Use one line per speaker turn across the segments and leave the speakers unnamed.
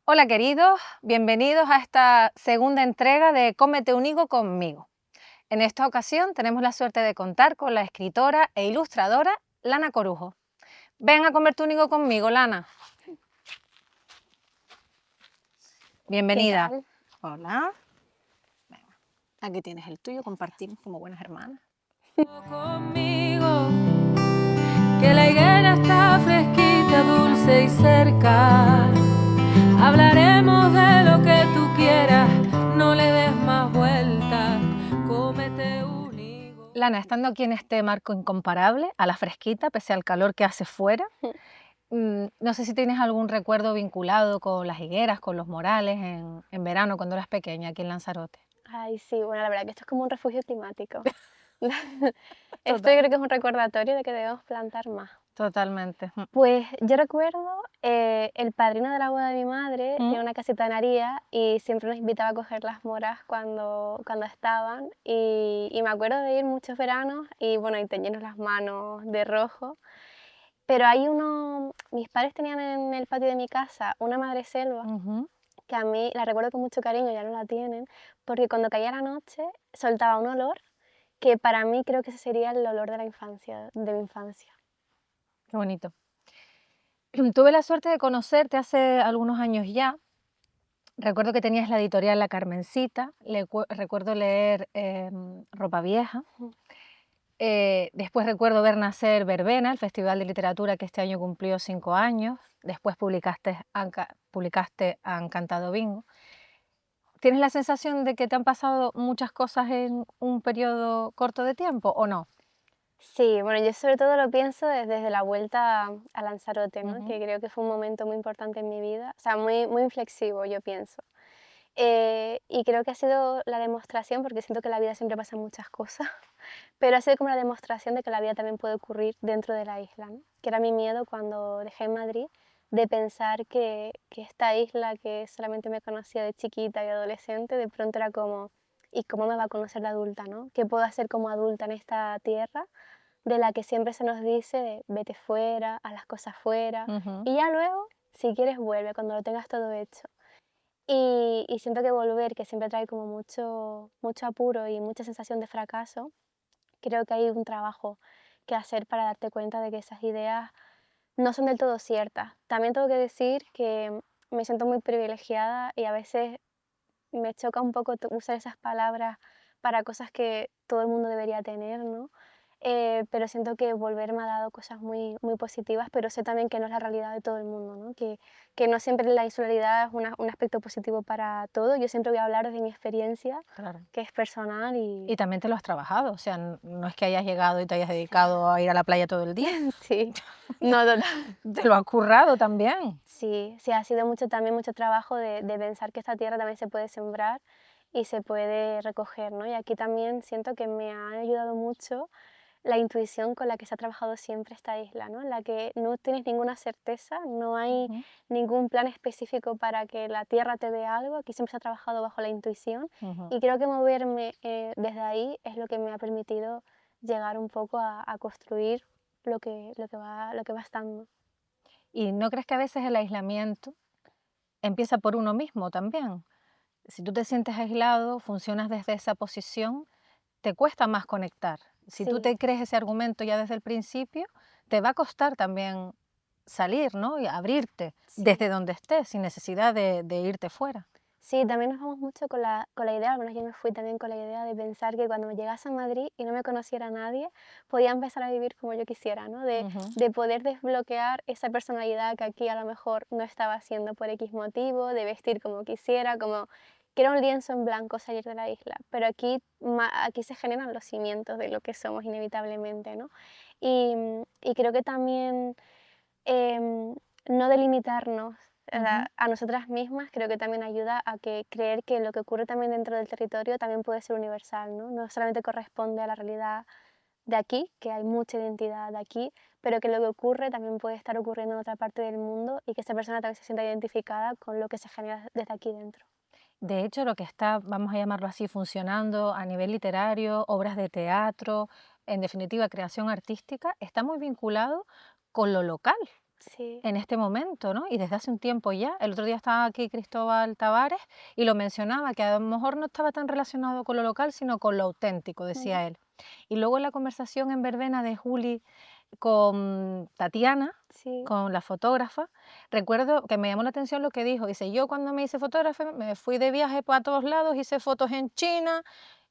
Hola queridos, bienvenidos a esta segunda entrega de Cómete un higo conmigo. En esta ocasión tenemos la suerte de contar con la escritora e ilustradora Lana Corujo. Ven a comerte un higo conmigo, Lana. Bienvenida.
¿Qué tal?
Hola. Venga, aquí tienes el tuyo, compartimos como buenas hermanas.
Conmigo, que la higuera está fresquita, dulce y cerca. Hablaremos de lo que tú quieras, no le des más vueltas, cómete un higo.
Lana, estando aquí en este marco incomparable, a la fresquita, pese al calor que hace fuera, no sé si tienes algún recuerdo vinculado con las higueras, con los morales en verano cuando eras pequeña aquí en Lanzarote.
Ay, sí, bueno, la verdad que esto es como un refugio climático. Esto yo
Total.
creo que es un recordatorio de que debemos plantar más.
Totalmente.
Pues yo recuerdo el padrino de la boda de mi madre,
Mm.
tiene una casita en Aría y siempre nos invitaba a coger las moras cuando estaban y me acuerdo de ir muchos veranos y bueno, y teñirnos las manos de rojo. Pero hay mis padres tenían en el patio de mi casa una madreselva
Ujú.
que a mí la recuerdo con mucho cariño, ya no la tienen, porque cuando caía la noche soltaba un olor que para mí creo que ese sería el olor de la infancia, de mi infancia.
Qué bonito. Tuve la suerte de conocerte hace algunos años ya. Recuerdo que tenías la editorial La Carmencita, recuerdo leer Ropa Vieja.
Ujú.
Después recuerdo ver nacer Verbena, el festival de literatura que este año cumplió 5 años. Después publicaste Han Cantado Bingo. ¿Tienes la sensación de que te han pasado muchas cosas en un periodo corto de tiempo o no?
Sí, bueno, yo sobre todo lo pienso desde la vuelta a Lanzarote, ¿no?
Ujú.
Que creo que fue un momento muy importante en mi vida, o sea, muy inflexivo, yo pienso. Y creo que ha sido la demostración, porque siento que en la vida siempre pasan muchas cosas, pero ha sido como la demostración de que la vida también puede ocurrir dentro de la isla, ¿no? Que era mi miedo cuando dejé Madrid, de pensar que esta isla que solamente me conocía de chiquita y adolescente, de pronto era como, ¿y cómo me va a conocer de adulta, no? ¿Qué puedo hacer como adulta en esta tierra de la que siempre se nos dice de vete fuera, haz las cosas fuera,
Ujú.
y ya luego, si quieres, vuelve cuando lo tengas todo hecho? Y siento que volver, que siempre trae como mucho apuro y mucha sensación de fracaso, creo que hay un trabajo que hacer para darte cuenta de que esas ideas no son del todo ciertas. También tengo que decir que me siento muy privilegiada y a veces me choca un poco usar esas palabras para cosas que todo el mundo debería tener, ¿no? Pero siento que volver me ha dado cosas muy positivas, pero sé también que no es la realidad de todo el mundo, ¿no? Que no siempre la insularidad es un aspecto positivo para todo. Yo siempre voy a hablar de mi experiencia,
Claro.
que es personal
Y
y
también te lo has trabajado, o sea, no es que hayas llegado y te hayas dedicado a ir a la playa todo el día.
sí, no, total.
Te lo has currado también.
Sí, sí, ha sido también mucho trabajo de pensar que esta tierra también se puede sembrar y se puede recoger, ¿no? Y aquí también siento que me ha ayudado mucho la intuición con la que se ha trabajado siempre esta isla, ¿no? En la que no tienes ninguna certeza, no hay
Ujú.
ningún plan específico para que la tierra te dé algo, aquí siempre se ha trabajado bajo la intuición
Ujú.
y creo que moverme desde ahí es lo que me ha permitido llegar un poco a construir lo que va estando.
¿Y no crees que a veces el aislamiento empieza por uno mismo también? Si tú te sientes aislado, funcionas desde esa posición, te cuesta más conectar. Si tú
Sí.
te crees ese argumento ya desde el principio, te va a costar también salir, ¿no? Y abrirte
Sí,
desde donde estés, sin necesidad de irte fuera.
sí, también nos vamos mucho con la idea, al menos yo me fui también con la idea de pensar que cuando me llegase a Madrid y no me conociera nadie, podía empezar a vivir como yo quisiera, ¿no?
Ujú.
De poder desbloquear esa personalidad que aquí a lo mejor no estaba haciendo por X motivo, de vestir como quisiera, como que era un lienzo en blanco salir de la isla. Pero aquí, aquí se generan los cimientos de lo que somos inevitablemente, ¿no? Y creo que también no delimitarnos
Ujú.
a nosotras mismas creo que también ayuda a que creer que lo que ocurre también dentro del territorio también puede ser universal, ¿no? No solamente corresponde a la realidad de aquí, que hay mucha identidad de aquí, pero que lo que ocurre también puede estar ocurriendo en otra parte del mundo y que esa persona también se sienta identificada con lo que se genera desde aquí dentro.
De hecho, lo que está, vamos a llamarlo así, funcionando a nivel literario, obras de teatro, en definitiva, creación artística, está muy vinculado con lo local.
Sí.
en este momento, ¿no? Y desde hace un tiempo ya. El otro día estaba aquí Cristóbal Tavares y lo mencionaba, que a lo mejor no estaba tan relacionado con lo local, sino con lo auténtico, decía él. Y luego en la conversación en verbena de Juli con Tatiana,
Sí.
con la fotógrafa, recuerdo que me llamó la atención lo que dijo. Dice, yo cuando me hice fotógrafa me fui de viaje para todos lados, hice fotos en China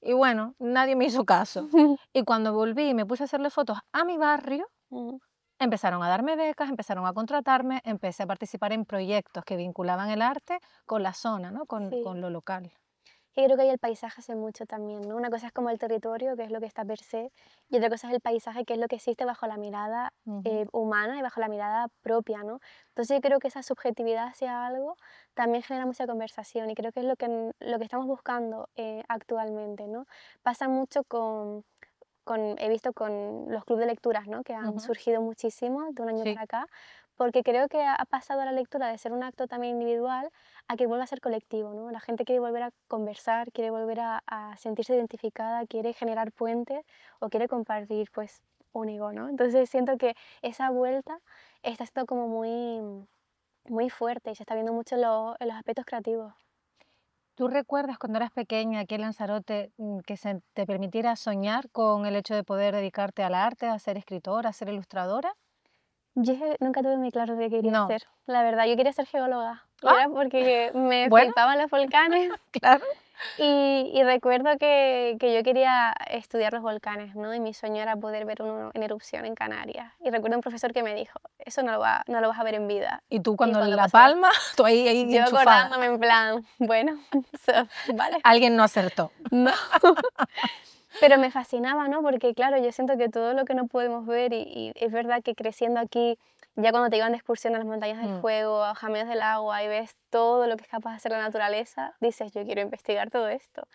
y bueno, nadie me hizo caso. Y cuando volví y me puse a hacerle fotos a mi barrio,
Mm,
empezaron a darme becas, empezaron a contratarme, empecé a participar en proyectos que vinculaban el arte con la zona, ¿no?
sí.
Con lo local.
Y creo que ahí el paisaje hace mucho también, ¿no? Una cosa es como el territorio, que es lo que está per se, y otra cosa es el paisaje, que es lo que existe bajo la mirada
Ujú.
humana y bajo la mirada propia, ¿no? Entonces yo creo que esa subjetividad hacia algo también genera mucha conversación y creo que es lo que estamos buscando actualmente, ¿no? Pasa mucho he visto con los clubes de lecturas, ¿no? Que han
Ujú.
surgido muchísimo de un año
Sí,
para acá, porque creo que ha pasado la lectura de ser un acto también individual a que vuelva a ser colectivo, ¿no? La gente quiere volver a conversar, quiere volver a sentirse identificada, quiere generar puentes o quiere compartir, pues, un ego, ¿no? Entonces siento que esa vuelta está siendo como muy fuerte y se está viendo mucho en los aspectos creativos.
¿tú recuerdas cuando eras pequeña aquí en Lanzarote que se te permitiera soñar con el hecho de poder dedicarte al arte, a ser escritora, a ser ilustradora?
Yo es que nunca tuve muy claro qué quería
No.
hacer, la verdad. Yo quería ser geóloga y
Ah,
era porque me
bueno,
flipaban los volcanes
claro.
y recuerdo que yo quería estudiar los volcanes, ¿no? Y mi sueño era poder ver uno en erupción en Canarias. Y recuerdo un profesor que me dijo, eso no lo vas a ver en vida.
Y tú
Y
cuando
cuando
La
pasó,
Palma, tú ahí
yo
enchufada.
acordándome en plan, bueno, vale,
Alguien no acertó.
no. Pero me fascinaba, ¿no? Porque claro, yo siento que todo lo que no podemos ver y es verdad que creciendo aquí, ya cuando te iban de excursión a las montañas del
Mm,
fuego, a Jameos del Agua y ves todo lo que es capaz de hacer la naturaleza, dices, yo quiero investigar todo esto.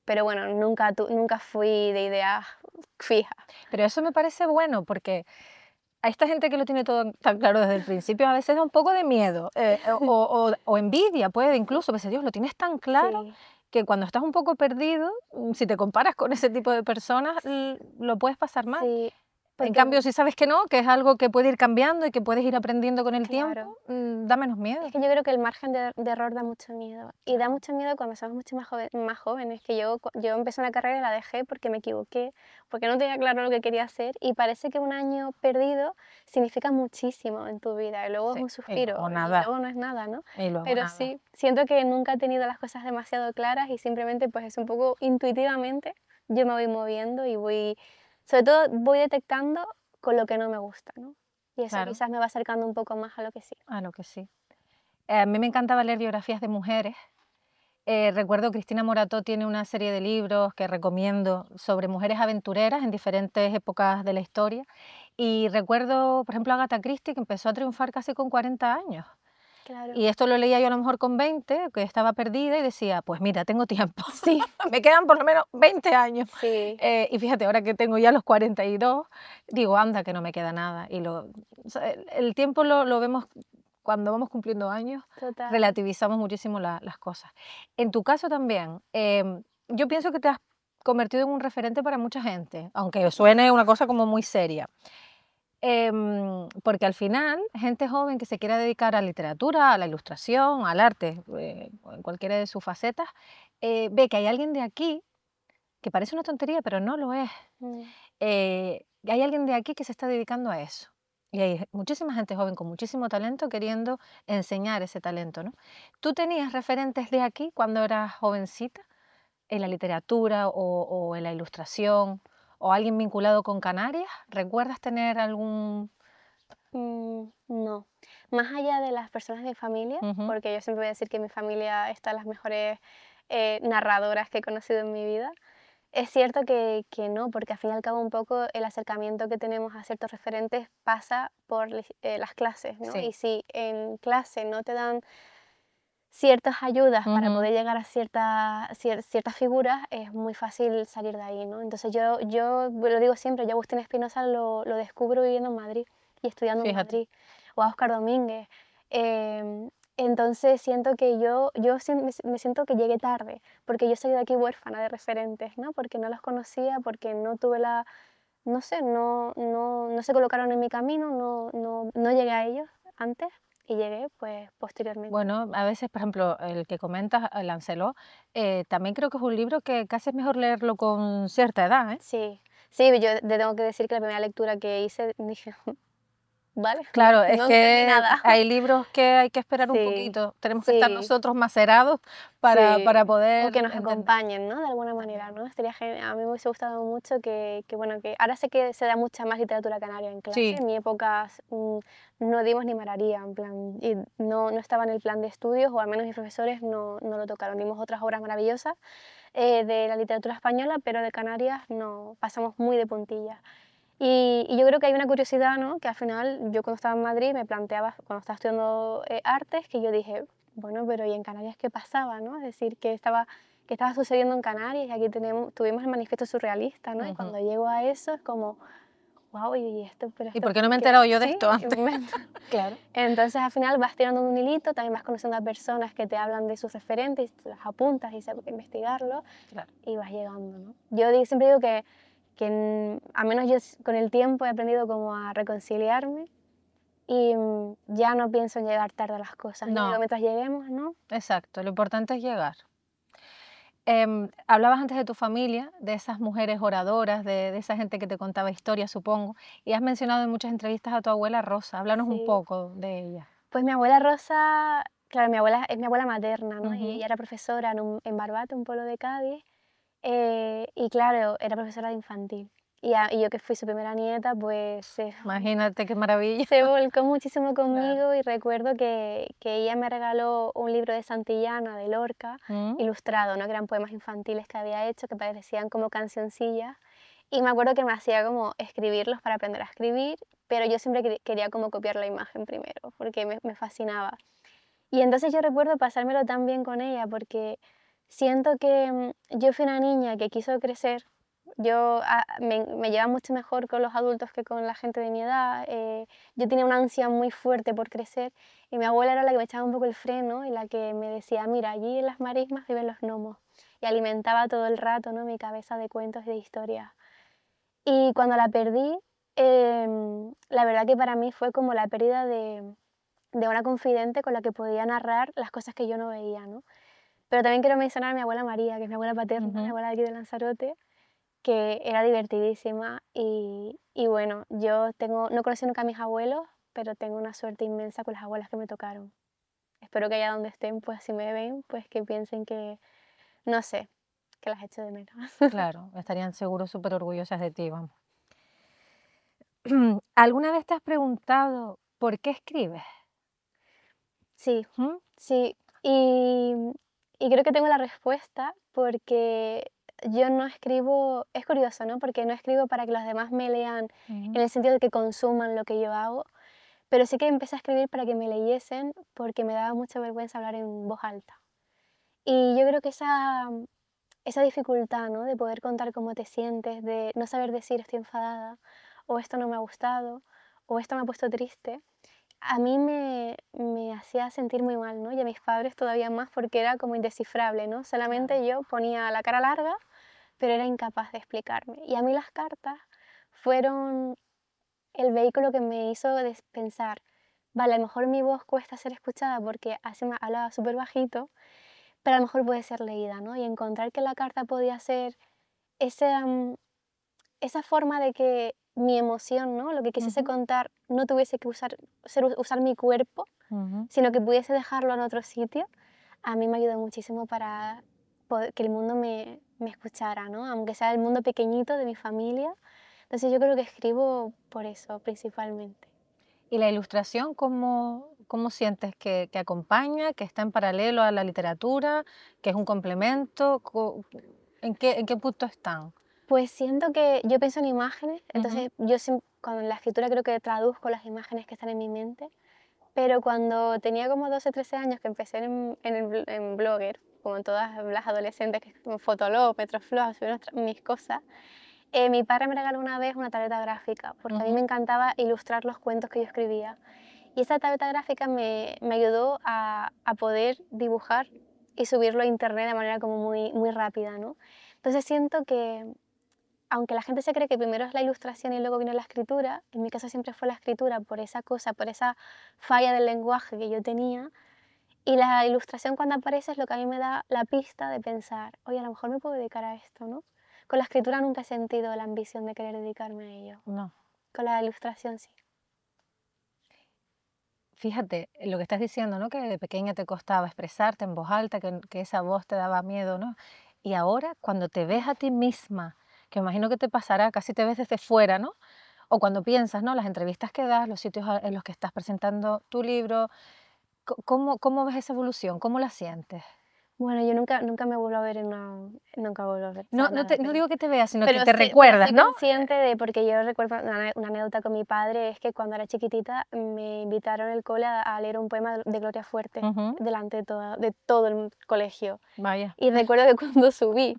Pero bueno, nunca fui de idea fija.
Pero eso me parece bueno porque a esta gente que lo tiene todo tan claro desde el principio a veces da un poco de miedo o envidia, puede incluso, pues Dios, lo tienes tan claro
Sí,
que cuando estás un poco perdido, si te comparas con ese tipo de personas, lo puedes pasar mal.
sí,
En
porque
cambio, si sabes que no, que es algo que puede ir cambiando y que puedes ir aprendiendo con el tiempo,
claro.
da menos
Es
miedo.
que yo creo que el margen de error da mucho miedo. Y da
Claro.
mucho miedo cuando somos mucho más jóvenes. Que yo empecé una carrera y la dejé porque me equivoqué, porque no tenía claro lo que quería hacer. Y parece que un año perdido significa muchísimo en tu vida. Y luego es
Sí,
un
y luego
suspiro. Y
nada,
luego no es nada, ¿no?
y luego
Pero
nada.
sí, siento que nunca he tenido las cosas demasiado claras y simplemente pues es un poco intuitivamente yo me voy moviendo y sobre todo voy detectando con lo que no me gusta, ¿no? Y eso
Claro,
quizás me va acercando un poco más a lo que sí.
a lo que sí. A mí me encantaba leer biografías de mujeres. Recuerdo Cristina Morató tiene una serie de libros que recomiendo sobre mujeres aventureras en diferentes épocas de la historia. Y recuerdo, por ejemplo, a Agatha Christie, que empezó a triunfar casi con 40 años.
Claro.
Y esto lo leía yo a lo mejor con 20, que estaba perdida y decía, pues mira, tengo tiempo,
Sí.
me quedan por lo menos 20 años.
Sí,
Y fíjate, ahora que tengo ya los 42, digo, anda, que no me queda nada. O sea, el tiempo lo vemos cuando vamos cumpliendo años,
total.
relativizamos muchísimo las cosas. En tu caso también, yo pienso que te has convertido en un referente para mucha gente, aunque suene una cosa como muy seria. Porque al final, gente joven que se quiera dedicar a la literatura, a la ilustración, al arte, o en cualquiera de sus facetas, ve que hay alguien de aquí, que parece una tontería, pero no lo es.
Mm,
Hay alguien de aquí que se está dedicando a eso. Y hay muchísima gente joven con muchísimo talento queriendo enseñar ese talento, ¿no? ¿Tú tenías referentes de aquí cuando eras jovencita, en la literatura o en la ilustración, o alguien vinculado con Canarias? ¿Recuerdas tener algún...
no. Más allá de las personas de mi familia,
Ujú,
porque yo siempre voy a decir que en mi familia están las mejores narradoras que he conocido en mi vida, es cierto que no, porque al fin y al cabo un poco el acercamiento que tenemos a ciertos referentes pasa por las clases, ¿no?
sí.
Y si en clase no te dan ciertas ayudas para
Ujú,
poder llegar a ciertas figuras, es muy fácil salir de ahí, ¿no? Entonces yo lo digo siempre, yo a Agustín Espinosa lo descubro viviendo en Madrid y estudiando en
fíjate.
Madrid, o a Óscar Domínguez. Entonces siento que me siento que llegué tarde, porque yo salí de aquí huérfana de referentes, ¿no? Porque no los conocía, porque no tuve no sé, no se colocaron en mi camino, no llegué a ellos antes y llegué pues posteriormente.
Bueno, a veces, por ejemplo, el que comentas, Lancelot, también creo que es un libro que casi es mejor leerlo con cierta edad, ¿eh?
Sí, sí, yo te tengo que decir que la primera lectura que hice dije, vale,
Claro, es
no entendí
que
nada.
hay libros que hay que esperar un
Sí,
poquito, tenemos que estar
sí,
nosotros macerados
sí.
para
O que
poder
nos
entender.
acompañen, ¿no? De alguna manera, ¿no? Estaría a mí me hubiese gustado mucho bueno, que ahora sé que se da mucha más literatura canaria en clase.
Sí,
En mi época no dimos ni mararía, en plan, y no estaba en el plan de estudios, o al menos mis profesores no lo tocaron. Dimos otras obras maravillosas de la literatura española, pero de Canarias no, pasamos muy de puntillas. Y yo creo que hay una curiosidad, ¿no? Que al final yo cuando estaba en Madrid me planteaba, cuando estaba estudiando artes, que yo dije, bueno, pero ¿y en Canarias qué pasaba, no? Es decir, qué estaba sucediendo en Canarias, y aquí tuvimos el manifiesto surrealista, ¿no? Y
ujú.
cuando llego a eso es como, wow, y esto, pero
¿Y
esto
por qué no me he
por qué,
enterado yo de
sí.
esto antes? Claro,
Entonces al final vas tirando un hilito, también vas conociendo a personas que te hablan de sus referentes, y te las apuntas y sabes investigarlo
claro.
y vas llegando, ¿no? Siempre digo que al menos yo con el tiempo he aprendido como a reconciliarme y ya no pienso en llegar tarde a las cosas. Yo digo,
No,
mientras lleguemos, ¿no?
exacto, lo importante es llegar. Hablabas antes de tu familia, de esas mujeres oradoras, de esa gente que te contaba historias, supongo, y has mencionado en muchas entrevistas a tu abuela Rosa. Háblanos un
Sí.
poco de ella.
Pues mi abuela Rosa, claro, mi abuela es mi abuela materna, ¿no? Y
Ujú.
ella era profesora en Barbate, un pueblo de Cádiz, y claro, era profesora de infantil. Y yo que fui su primera nieta, pues
Imagínate qué maravilla.
se volcó muchísimo
Claro.
conmigo, y recuerdo que ella me regaló un libro de Santillana, de Lorca,
Mm,
ilustrado, ¿no? Que eran poemas infantiles que había hecho, que parecían como cancioncillas. Y me acuerdo que me hacía como escribirlos para aprender a escribir, pero yo siempre quería como copiar la imagen primero, porque me fascinaba. Y entonces yo recuerdo pasármelo tan bien con ella, porque siento que yo fui una niña que quiso crecer. Me llevaba mucho mejor con los adultos que con la gente de mi edad. Yo tenía una ansia muy fuerte por crecer, y mi abuela era la que me echaba un poco el freno y la que me decía, mira, allí en las marismas viven los gnomos. Y alimentaba todo el rato, ¿no?, mi cabeza de cuentos y de historias. Y cuando la perdí, la verdad que para mí fue como la pérdida de una confidente con la que podía narrar las cosas que yo no veía, ¿no? Pero también quiero mencionar a mi abuela María, que es mi abuela paterna, mi
ujú.
abuela de aquí de Lanzarote, que era divertidísima. Y bueno, no conocí nunca a mis abuelos, pero tengo una suerte inmensa con las abuelas que me tocaron. Espero que allá donde estén, pues si me ven, pues que piensen que, no sé, que las echo de menos.
Claro, estarían seguros súper orgullosas de ti, vamos. ¿Alguna vez te has preguntado por qué escribes?
Sí,
¿Mm?
sí. Y creo que tengo la respuesta, porque yo no escribo, es curioso, ¿no? Porque no escribo para que los demás me lean
Ujú.
en el sentido de que consuman lo que yo hago, pero sí que empecé a escribir para que me leyesen, porque me daba mucha vergüenza hablar en voz alta. Y yo creo que esa dificultad, ¿no? De poder contar cómo te sientes, de no saber decir estoy enfadada, o esto no me ha gustado, o esto me ha puesto triste, a mí me hacía sentir muy mal, ¿no? Y a mis padres todavía más, porque era como indescifrable, ¿no?
Claro.
Solamente yo ponía la cara larga, pero era incapaz de explicarme. Y a mí las cartas fueron el vehículo que me hizo pensar, vale, a lo mejor mi voz cuesta ser escuchada porque así me hablaba súper bajito, pero a lo mejor puede ser leída, ¿no? Y encontrar que la carta podía ser ese, esa forma de que mi emoción, ¿no? Lo que quisiese
Ujú,
contar no tuviese que usar mi cuerpo,
ujú.
sino que pudiese dejarlo en otro sitio, a mí me ayudó muchísimo para que el mundo me escuchara, ¿no? Aunque sea el mundo pequeñito de mi familia. Entonces yo creo que escribo por eso principalmente.
¿Y la ilustración cómo sientes que acompaña, que está en paralelo a la literatura, que es un complemento? En qué punto están?
Pues siento que yo pienso en imágenes,
Ujú,
entonces cuando en la escritura creo que traduzco las imágenes que están en mi mente, pero cuando tenía como 12 13 años, que empecé en Blogger, como todas las adolescentes, que como Fotolog, Metroflog, a subir mis cosas, mi padre me regaló una vez una tableta gráfica, porque a mí me
ujú.
encantaba ilustrar los cuentos que yo escribía. Y esa tableta gráfica me ayudó a poder dibujar y subirlo a internet de manera como muy, muy rápida, ¿no? Entonces siento aunque la gente se cree que primero es la ilustración y luego viene la escritura, en mi caso siempre fue la escritura por esa cosa, por esa falla del lenguaje que yo tenía. Y la ilustración cuando aparece es lo que a mí me da la pista de pensar, oye, a lo mejor me puedo dedicar a esto, ¿no? Con la escritura nunca he sentido la ambición de querer dedicarme a ello.
No.
Con la ilustración sí.
Fíjate, lo que estás diciendo, ¿no? Que de pequeña te costaba expresarte en voz alta, que esa voz te daba miedo, ¿no? Y ahora, cuando te ves a ti misma, que me imagino que te pasará, casi te ves desde fuera, ¿no? O cuando piensas, ¿no? Las entrevistas que das, los sitios en los que estás presentando tu libro, ¿cómo ves esa evolución? ¿Cómo la sientes?
Bueno, yo nunca me vuelvo a ver en una... Nunca vuelvo a ver, o
No,
sea, nada,
no
pero...
digo que te veas, sino que
Pero
te
sí, pero
recuerdas,
soy
¿no?
consciente de, porque yo recuerdo una anécdota con mi padre, es que cuando era chiquitita me invitaron al cole a leer un poema de Gloria Fuerte
Ujú,
delante de todo el colegio.
vaya,
Y recuerdo que cuando subí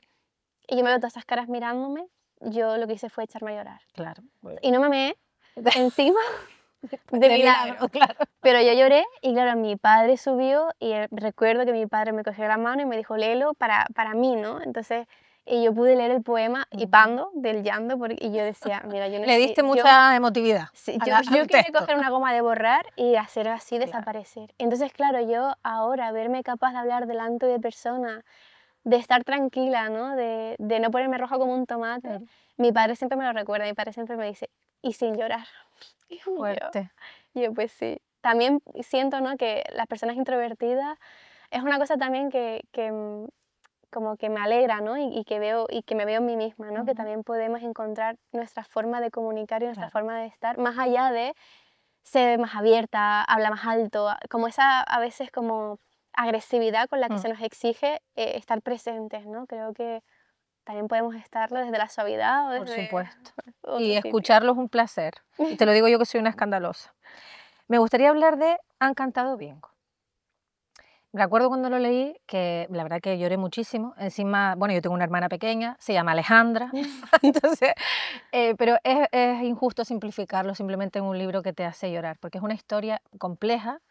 y yo me veo todas esas caras mirándome, yo lo que hice fue echarme a llorar.
claro.
Y no me meé encima de
De
milagro.
milagro, claro.
Pero yo lloré y claro, mi padre subió y recuerdo que mi padre me cogió la mano y me dijo, léelo para mí, ¿no? Entonces, y yo pude leer el poema hipando del llanto y yo decía, mira, yo
Le diste
yo,
mucha emotividad
sí, yo
al
quería
texto.
coger una goma de borrar y hacer así
Claro.
desaparecer. Entonces, claro, yo ahora verme capaz de hablar delante de personas, de estar tranquila, ¿no? De no ponerme roja como un tomate,
Claro.
mi padre siempre me lo recuerda, mi padre siempre me dice, y sin llorar. Y
Fuerte.
yo pues sí. También siento, ¿no? Que las personas introvertidas es una cosa también como que me alegra, ¿no? Y que veo y que me veo en mí misma, ¿no? Que
Ujú,
también podemos encontrar nuestra forma de comunicar y nuestra
claro.
forma de estar, más allá de ser más abierta, hablar más alto, como esa a veces como agresividad con la que
Mm,
se nos exige estar presentes, ¿no? Creo que también podemos estarlo desde la suavidad o
por
desde
supuesto.
otro
Y
sitio.
escucharlo es un placer. Y te lo digo yo que soy una escandalosa. Me gustaría hablar de Han cantado bingo. Recuerdo cuando lo leí que la verdad que lloré muchísimo. Encima, bueno, yo tengo una hermana pequeña, se llama Alejandra, entonces, pero es injusto simplificarlo simplemente en un libro que te hace llorar, porque es una historia compleja,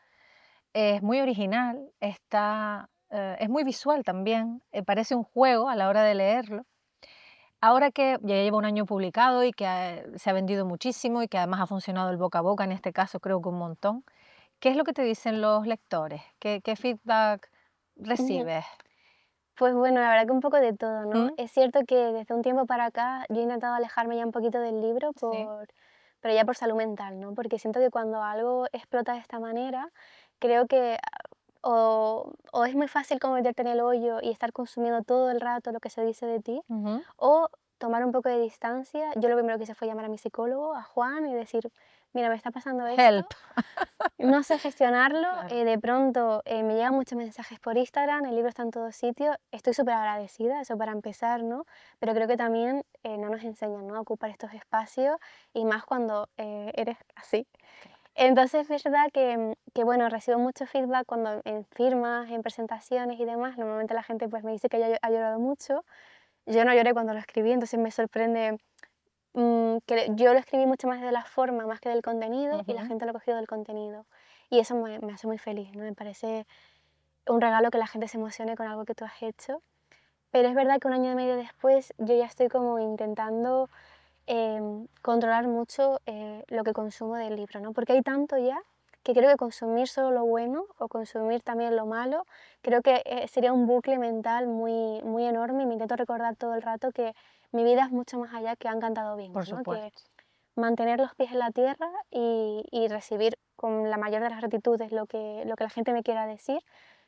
es muy original, es muy visual también, parece un juego a la hora de leerlo. Ahora que ya lleva un año publicado y que se ha vendido muchísimo y que además ha funcionado el boca a boca, en este caso creo que un montón, ¿qué es lo que te dicen los lectores? ¿Qué feedback recibes?
Pues bueno, la verdad que un poco de todo, ¿no?
¿Mm?
Es cierto que desde un tiempo para acá yo he intentado alejarme ya un poquito del libro,
Sí.
pero ya por salud mental, ¿no? Porque siento que cuando algo explota de esta manera, creo que o es muy fácil como meterte en el hoyo y estar consumiendo todo el rato lo que se dice de ti,
Ujú.
o tomar un poco de distancia. Yo lo primero que hice fue llamar a mi psicólogo, a Juan, y decir, mira, me está pasando esto,
Help.
no sé gestionarlo,
Claro,
de pronto me llegan muchos mensajes por Instagram, el libro está en todos sitios, estoy súper agradecida, eso para empezar, ¿no? Pero creo que también no nos enseñan, ¿no? A ocupar estos espacios y más cuando eres así.
claro.
Entonces es verdad que, bueno, recibo mucho feedback cuando en firmas, en presentaciones y demás, normalmente la gente pues me dice que ha llorado mucho, yo no lloré cuando lo escribí, entonces me sorprende que yo lo escribí mucho más de la forma, más que del contenido, y la
Ujú.
gente lo ha cogido del contenido. Y eso me hace muy feliz, ¿no? Me parece un regalo que la gente se emocione con algo que tú has hecho. Pero es verdad que un año y medio después yo ya estoy como intentando controlar mucho lo que consumo del libro, ¿no? Porque hay tanto ya que creo que consumir solo lo bueno o consumir también lo malo, creo que sería un bucle mental muy, muy enorme y me intento recordar todo el rato que mi vida es mucho más allá que Han cantado bingo,
Por
¿no? Que
supuesto.
mantener los pies en la tierra y recibir con la mayor de las gratitudes lo que la gente me quiera decir,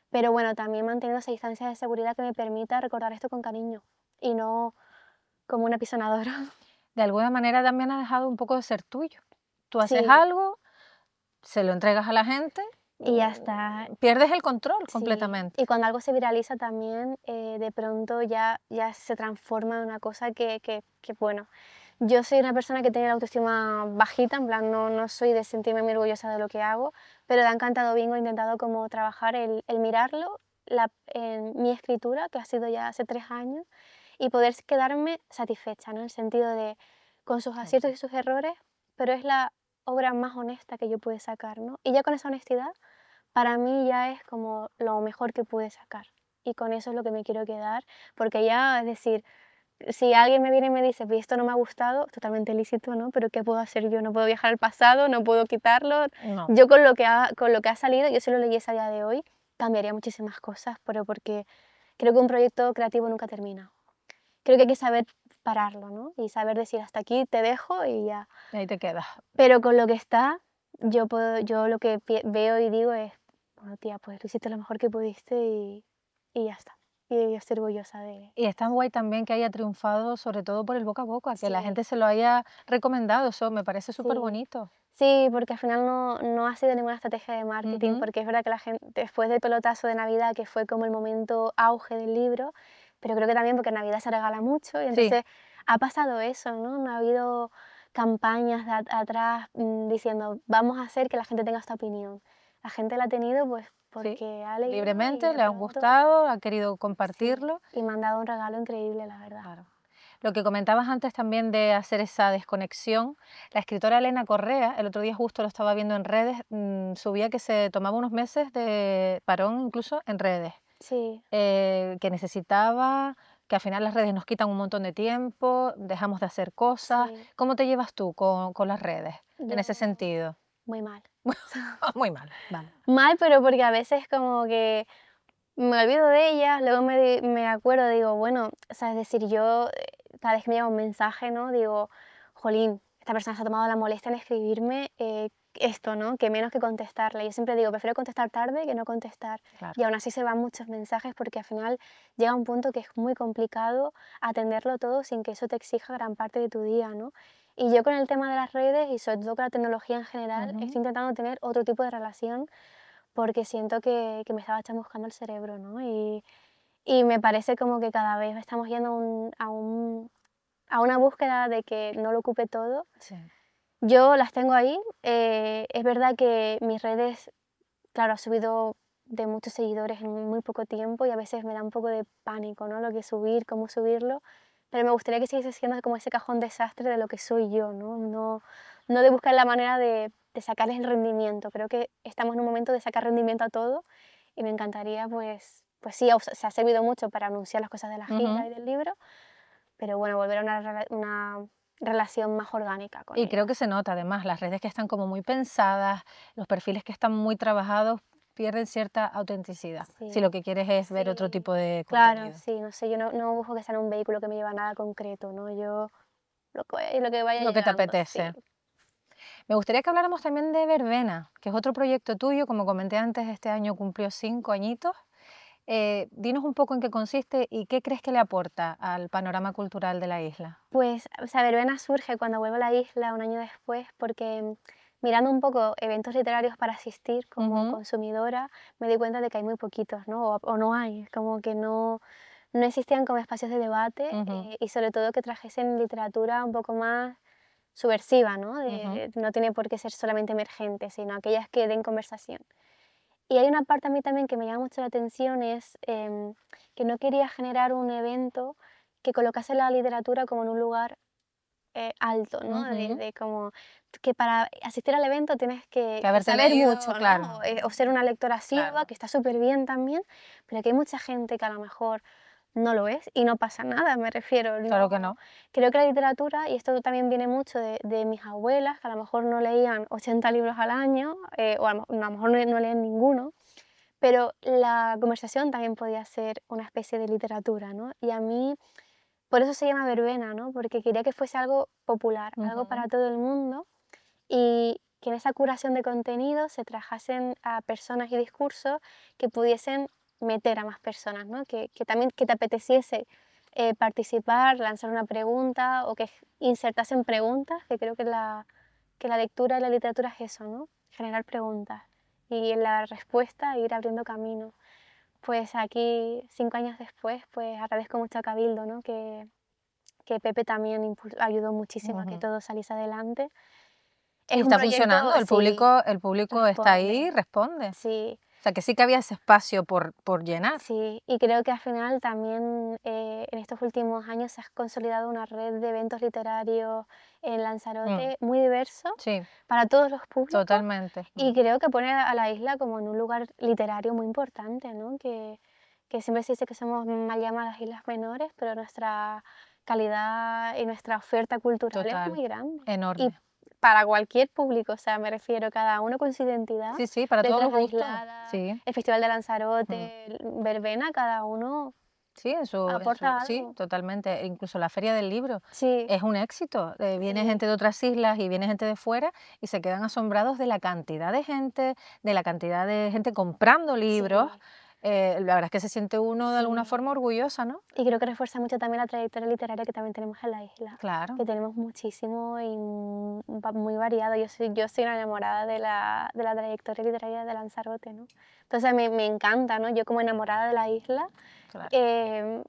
pero bueno, también manteniendo esa distancia de seguridad que me permita recordar esto con cariño y no como una pisonadora.
De alguna manera también ha dejado un poco de ser tuyo. Tú haces
Sí,
algo, se lo entregas a la gente,
y ya está.
pierdes el control
Sí,
completamente.
y cuando algo se viraliza también, de pronto ya se transforma en una cosa que, bueno, yo soy una persona que tiene la autoestima bajita, en plan, no soy de sentirme muy orgullosa de lo que hago, pero de Han cantado bingo he intentado como trabajar el mirarlo en mi escritura, que ha sido ya hace 3 años, y poder quedarme satisfecha, ¿no? En el sentido de, con sus
Qué
aciertos
bueno.
y sus errores, pero es la obra más honesta que yo pude sacar, ¿no? Y ya con esa honestidad para mí ya es como lo mejor que pude sacar y con eso es lo que me quiero quedar, porque ya, es decir, si alguien me viene y me dice, pues esto no me ha gustado, totalmente lícito, ¿no? Pero ¿qué puedo hacer yo? No puedo viajar al pasado, no puedo quitarlo.
No,
Yo con lo que ha salido, yo si lo leyese a día de hoy, cambiaría muchísimas cosas, pero porque creo que un proyecto creativo nunca termina. Creo que hay que saber pararlo, ¿no? Y saber decir, hasta aquí te dejo y ya.
ahí te quedas.
Pero con lo que está, yo lo que veo y digo es, bueno, tía, pues tú hiciste lo mejor que pudiste y ya está. Y yo estoy orgullosa de...
Y está guay también que haya triunfado, sobre todo por el boca a boca, que la
Sí,
gente se lo haya recomendado, eso me parece súper
sí.
bonito.
Sí, porque al final no ha sido ninguna estrategia de marketing,
Ujú.
porque es verdad que la gente, después del pelotazo de Navidad, que fue como el momento auge del libro, pero creo que también porque en Navidad se regala mucho y
Sí,
entonces ha pasado eso, ¿no? No ha habido campañas atrás diciendo, vamos a hacer que la gente tenga esta opinión. La gente la ha tenido pues
sí,
porque ha leído y
libremente,
de
le han
pronto,
gustado, ha querido
sí,
compartirlo.
y me han dado un regalo increíble, la verdad.
Claro. Lo que comentabas antes también de hacer esa desconexión, la escritora Elena Correa, el otro día justo lo estaba viendo en redes, subía que se tomaba unos meses de parón incluso en redes,
Sí,
que necesitaba, que al final las redes nos quitan un montón de tiempo, dejamos de hacer cosas.
sí,
¿Cómo te llevas tú con las redes en ese
yo
sentido?
muy mal.
Muy mal, vale.
Mal, pero porque a veces como que me olvido de ellas, luego me acuerdo, digo, bueno, o sea, es decir, yo cada vez que me llega un mensaje, ¿no? Digo, jolín, esta persona se ha tomado la molestia en escribirme esto, ¿no? Que menos que contestarle. Yo siempre digo, prefiero contestar tarde que no contestar.
Claro.
Y aún así se van muchos mensajes porque al final llega un punto que es muy complicado atenderlo todo sin que eso te exija gran parte de tu día, ¿no? Y yo con el tema de las redes y sobre todo con la tecnología en general,
Ujú.
estoy intentando tener otro tipo de relación porque siento que me estaba chamuscando el cerebro, ¿no? Y me parece como que cada vez estamos yendo a una búsqueda de que no lo ocupe todo.
Sí.
Yo las tengo ahí, es verdad que mis redes, claro, ha subido de muchos seguidores en muy poco tiempo y a veces me da un poco de pánico, ¿no? Lo que subir, cómo subirlo, pero me gustaría que siguiese siendo como ese cajón desastre de lo que soy yo, ¿no? No de buscar la manera de sacarles el rendimiento. Creo que estamos en un momento de sacar rendimiento a todo y me encantaría, pues sí, se ha servido mucho para anunciar las cosas de la gira
Ujú.
y del libro, pero bueno, volver a una relación más orgánica con
Y creo que
ellas.
se nota además, las redes que están como muy pensadas, los perfiles que están muy trabajados pierden cierta autenticidad, si
Sí,
lo que quieres es ver otro
sí,
tipo de
claro,
contenido.
sí, no sé, yo no busco que sea un vehículo que me lleve a nada concreto, ¿no? Yo lo que vaya
Lo que te
llegando, sí.
apetece. Me gustaría que habláramos también de Verbena, que es otro proyecto tuyo, como comenté antes, este año cumplió 5 añitos. Dinos un poco en qué consiste y qué crees que le aporta al panorama cultural de la isla.
Pues, o sea, Verbena surge cuando vuelvo a la isla un año después, porque mirando un poco eventos literarios para asistir como
Ujú,
consumidora, me di cuenta de que hay muy poquitos, ¿no? O no hay, como que no existían como espacios de debate
ujú,
y sobre todo que trajesen literatura un poco más subversiva, ¿no?
ujú,
No tiene por qué ser solamente emergente, sino aquellas que den conversación. Y hay una parte a mí también que me llama mucho la atención, es que no quería generar un evento que colocase la literatura como en un lugar alto, ¿no?
ujú.
De como que para asistir al evento tienes
Que
que
haberte
saber
leído,
mucho, ¿no?
claro,
O ser una lectora asidua,
claro,
que está súper bien también, pero que hay mucha gente que a lo mejor no lo es y no pasa nada, me refiero.
claro que
No,
no.
creo que la literatura, y esto también viene mucho de mis abuelas, que a lo mejor no leían 80 libros al año, o a lo mejor no leen ninguno, pero la conversación también podía ser una especie de literatura, ¿no? Y a mí, por eso se llama verbena, ¿no? Porque quería que fuese algo popular, algo
Ujú.
para todo el mundo y que en esa curación de contenidos se trabajasen a personas y discursos que pudiesen meter a más personas, ¿no? Que también que te apeteciese participar, lanzar una pregunta o que insertasen preguntas, que creo que la lectura y la literatura es eso, ¿no? Generar preguntas y en la respuesta ir abriendo camino. Pues aquí, 5 años después, pues agradezco mucho a Cabildo, ¿no? Que Pepe también ayudó muchísimo a que
Ujú.
todo saliese adelante.
Y
Es un
está funcionando,
proyecto, sí,
el público está ahí y
responde,
responde.
sí,
O sea, que sí que había ese espacio por llenar.
sí, y creo que al final también en estos últimos años se ha consolidado una red de eventos literarios en
Mm,
Lanzarote muy diverso
sí,
para todos los públicos
totalmente.
y creo que pone a la isla como en un lugar literario muy importante, ¿no? Que siempre se dice que somos mal llamadas islas menores, pero nuestra calidad y nuestra oferta cultural es
Total,
muy grande. Y
enorme.
para cualquier público, o sea, me refiero, cada uno con su identidad.
Sí, sí, para todos los
Letras
gustos.
aisladas,
Sí.
el Festival de Lanzarote, verbena, cada uno
Sí,
aporta
sí,
algo.
totalmente. E incluso la Feria del Libro
Sí,
es un éxito. Viene
sí,
gente de otras islas y viene gente de fuera y se quedan asombrados de la cantidad de gente comprando libros.
sí.
La verdad es que se siente uno de alguna
Sí.
forma orgullosa, ¿no?
Y creo que refuerza mucho también la trayectoria literaria que también tenemos en la isla,
Claro.
que tenemos muchísimo y muy variado. Yo soy una enamorada de la trayectoria literaria de Lanzarote, ¿no? Entonces me encanta, ¿no? Yo como enamorada de la isla,
Claro.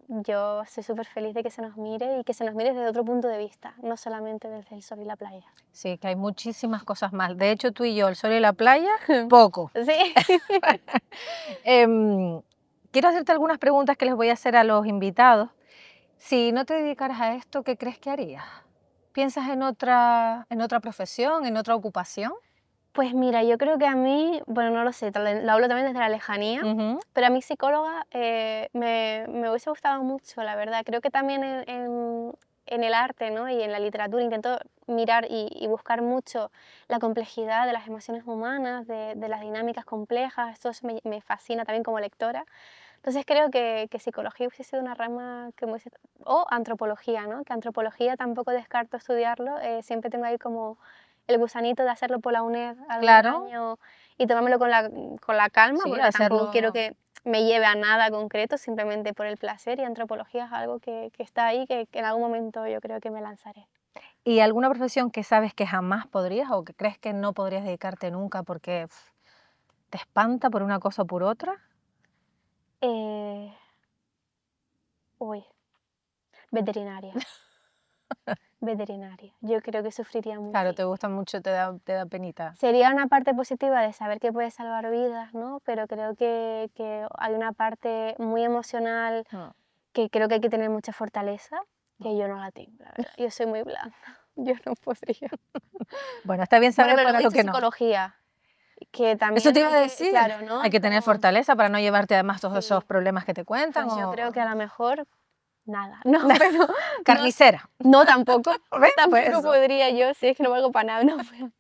yo soy súper feliz de que se nos mire y que se nos mire desde otro punto de vista, no solamente desde el sol y la playa.
Sí, que hay muchísimas cosas más. De hecho, tú y yo, el sol y la playa, poco.
Sí.
Quiero hacerte algunas preguntas que les voy a hacer a los invitados. Si no te dedicaras a esto, ¿qué crees que harías? ¿Piensas en otra profesión, en otra ocupación?
Pues mira, yo creo que a mí, bueno, no lo sé, lo hablo también desde la lejanía,
Ujú.
pero a mí psicóloga me hubiese gustado mucho, la verdad. Creo que también en el arte, ¿no? Y en la literatura intento mirar y buscar mucho la complejidad de las emociones humanas, de las dinámicas complejas. Esto me fascina también como lectora. Entonces creo que psicología hubiese sido una rama que me hubiese... O antropología, ¿no? Que antropología tampoco descarto estudiarlo. Siempre tengo ahí como el gusanito de hacerlo por la UNED algún
Claro,
año y tomármelo con la calma,
sí,
porque tampoco quiero
hacerlo.
que me lleve a nada concreto, simplemente por el placer. Y antropología es algo que está ahí, que en algún momento yo creo que me lanzaré.
¿Y alguna profesión que sabes que jamás podrías o que crees que no podrías dedicarte nunca porque te espanta por una cosa o por otra?
Eh, Uy, veterinaria. Veterinaria. Yo creo que sufriría
Claro, te
muchísimo.
gusta mucho, te da penita.
Sería una parte positiva de saber que puedes salvar vidas, ¿no? Pero creo que hay una parte muy emocional
Mm.
que creo que hay que tener mucha fortaleza, que yo no la tengo, la verdad. Yo soy muy blanda, yo no podría.
Bueno, está bien
Bueno,
saber
pero luego
para
he
lo
dicho
que no.
psicología, que
Eso
también
te iba
hay
a
que,
decir.
claro, ¿no?
Hay
Es
que tener
como,
fortaleza para no llevarte además todos esos
sí,
problemas que te cuentan
pues yo creo que
o
a lo mejor nada, no, pero no,
carnicera.
no tampoco,
¿Ves? Pues
tampoco
eso.
podría yo, si es que no valgo para nada, no puedo.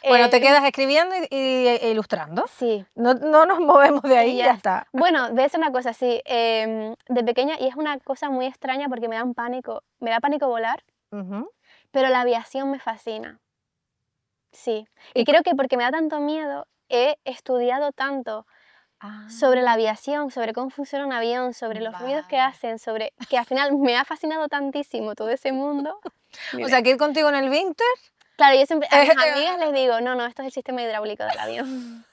Bueno, te
Eh,
quedas escribiendo e ilustrando.
sí,
No nos movemos de
y
ahí y
ya
ya
está.
está.
Bueno, ves una cosa, sí, de pequeña, y es una cosa muy extraña porque me da pánico volar,
Ujú.
pero la aviación me fascina, sí. Y
Y
creo que porque me da tanto miedo, he estudiado tanto sobre la
ah,
aviación, sobre cómo funciona un avión, sobre los ruidos que
vale.
hacen, sobre que al final me ha fascinado tantísimo todo ese mundo.
O
Mira,
sea, que ir contigo en el Vinter
claro, yo siempre a mis
es,
amigas les digo, no, no, esto es el sistema hidráulico del avión.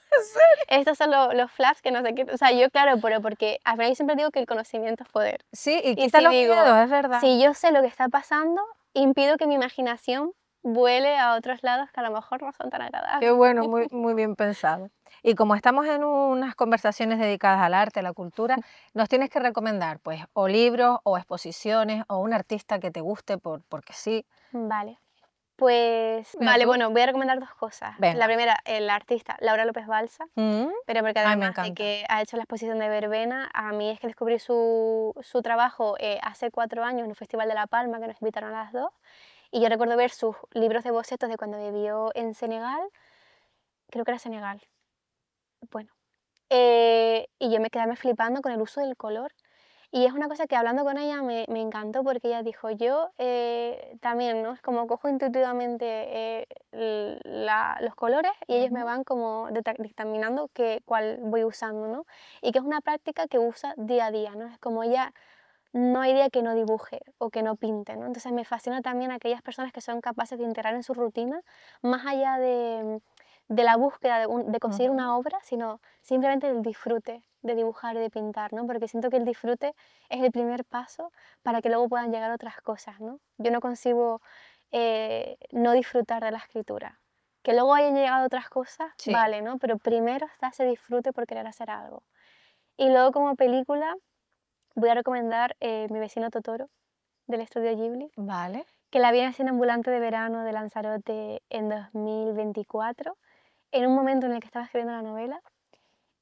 ¿en
Estos son los flaps que no sé qué. O sea, yo, claro, pero porque al final yo siempre digo que el conocimiento es poder.
sí, y
Y
quita
si
los
digo,
miedos, es verdad.
si yo sé lo que está pasando, impido que mi imaginación vuele a otros lados que a lo mejor no son tan
Qué
agradables.
bueno, muy, muy bien pensado. Y como estamos en unas conversaciones dedicadas al arte, a la cultura, nos tienes que recomendar, pues, o libros, o exposiciones, o un artista que te guste porque sí.
Vale. Pues,
Mira
vale,
tú.
bueno, voy a recomendar dos cosas. La
Venga.
primera, el artista Laura López Balsa,
Mm.
pero porque
Ay, me
además de
encanta.
que ha hecho la exposición de verbena, a mí es que descubrí su trabajo hace 4 años en el Festival de La Palma, que nos invitaron a las dos, y yo recuerdo ver sus libros de bocetos de cuando vivió en Senegal, creo que era Senegal, bueno, y yo me quedé flipando con el uso del color. Y es una cosa que hablando con ella me encantó porque ella dijo, yo también, ¿no? Es como cojo intuitivamente los colores y ellos me
Ujú.
van como dictaminando cuál voy usando, ¿no? Y que es una práctica que usa día a día, ¿no? Es como ella no hay día que no dibuje o que no pinte, ¿no? Entonces me fascina también aquellas personas que son capaces de integrar en su rutina, más allá de la búsqueda de conseguir
Ujú.
una obra, sino simplemente el disfrute de dibujar y de pintar, ¿no? Porque siento que el disfrute es el primer paso para que luego puedan llegar otras cosas, ¿no? Yo no concibo no disfrutar de la escritura. Que luego hayan llegado otras cosas,
Sí,
vale, ¿no? Pero primero está ese disfrute por querer hacer algo. Y luego como película voy a recomendar Mi vecino Totoro, del estudio Ghibli,
vale.
que la vi en el cine ambulante de verano de Lanzarote en 2024, en un momento en el que estaba escribiendo la novela.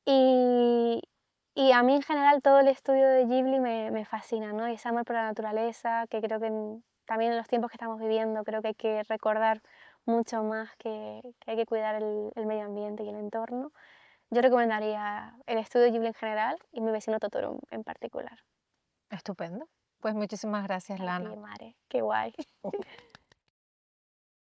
Y, Y a mí en general todo el estudio de Ghibli me fascina, ¿no? Y ese amor por la naturaleza, que creo que también en los tiempos que estamos viviendo, creo que hay que recordar mucho más que hay que cuidar el medio ambiente y el entorno. Yo recomendaría el estudio Ghibli en general y Mi vecino Totoro en particular.
Estupendo. Pues muchísimas gracias,
A ti,
Lana.
Mare, qué guay.